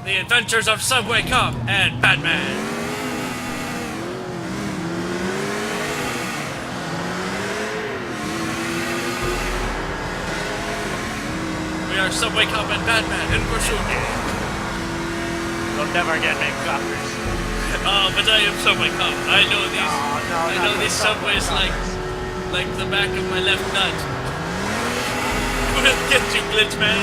The Adventures of Subway Cop and Batman. We are Subway Cop and Batman in pursuit. They'll never get me, coppers. Oh, but I am Subway Cop. I know these. I know these subways like the back of my left nut. We'll get you, Glitch Man.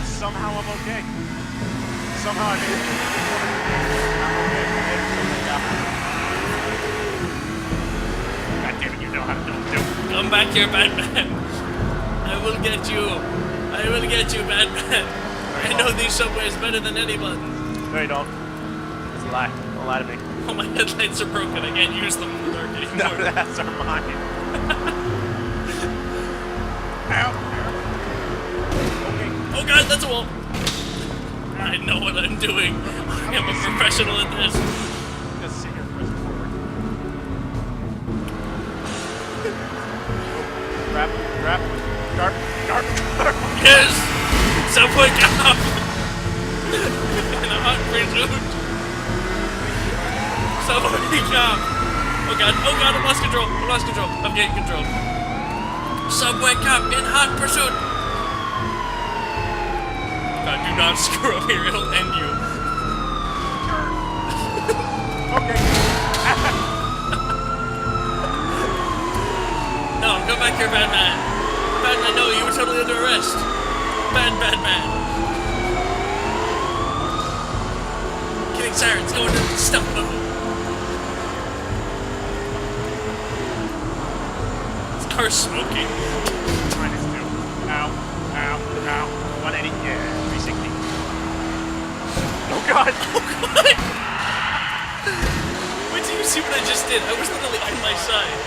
Somehow I'm okay. Somehow I'm okay. God damn it, you know how to do it. Come back here, Batman. I will get you. I will get you, Batman. I know these subways better than anyone. No, you don't. It's a lie. Don't lie to me. Oh, my headlights are broken. I can't use them in the dark anymore. No, that's our mine. Ow. Okay. Oh God, that's a wall. I know what I'm doing. I am a professional at this. Just sit here, press forward. Grab. Garp. Yes! Subway Cop! In a hot pursuit. Subway Cop! Oh God, I lost control. I'm getting control. Subway Cop in hot pursuit. God, do not screw up here, it'll end you. Okay. No, come back here, Batman. Batman, no, you were totally under arrest. Batman. Killing sirens, going to stuff mode. This car's smoking. Minus 2. Ow. 180. Yeah, 360. Oh God. Wait till you see what I just did. I was literally on my side.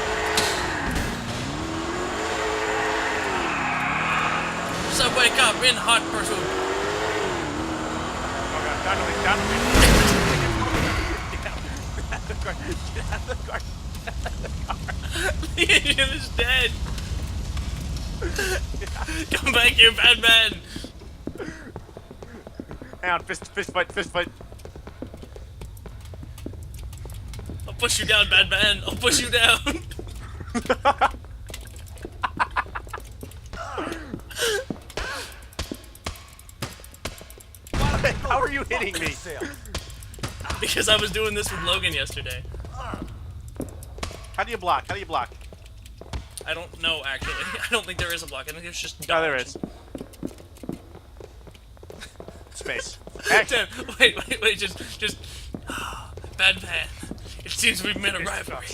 Subway Cop in hot pursuit. Oh God, down to me. Get out of the car. The engine is dead. Come back here, Batman. Hang on, fist fight. I'll push you down, Batman. I'll push you down. How are you hitting me? Because I was doing this with Logan yesterday. How do you block? I don't know, actually. I don't think there is a block. I think it's just dodge. No, there is. Space. Action. Wait, just... Batman. It seems we've made a rivalry.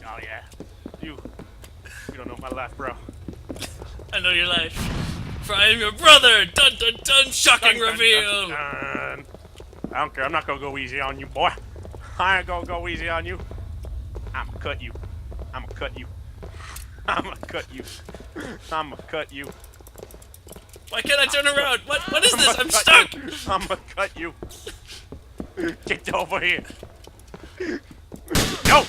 Oh, yeah. You don't know my life, bro. I know your life. For I am your brother! Dun dun dun! Shocking reveal! Dun. I don't care. I'm not gonna go easy on you, boy. I ain't gonna go easy on you. I'ma cut you. Why can't I turn around? What is this? I'm stuck! I'ma cut you. Get over here. No!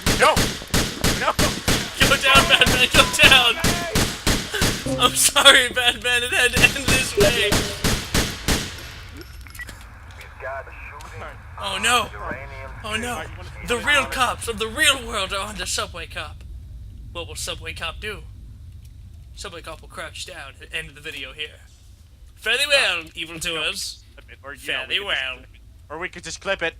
Go down, Batman! Go down! I'm sorry, Batman. It had to end this way. Oh no! Oh no! The real cops of the real world are on the Subway Cop. What will Subway Cop do? Subway Cop will crouch down and end the video here. Fairly well, evildoers. Fairly well. Or we could just clip it.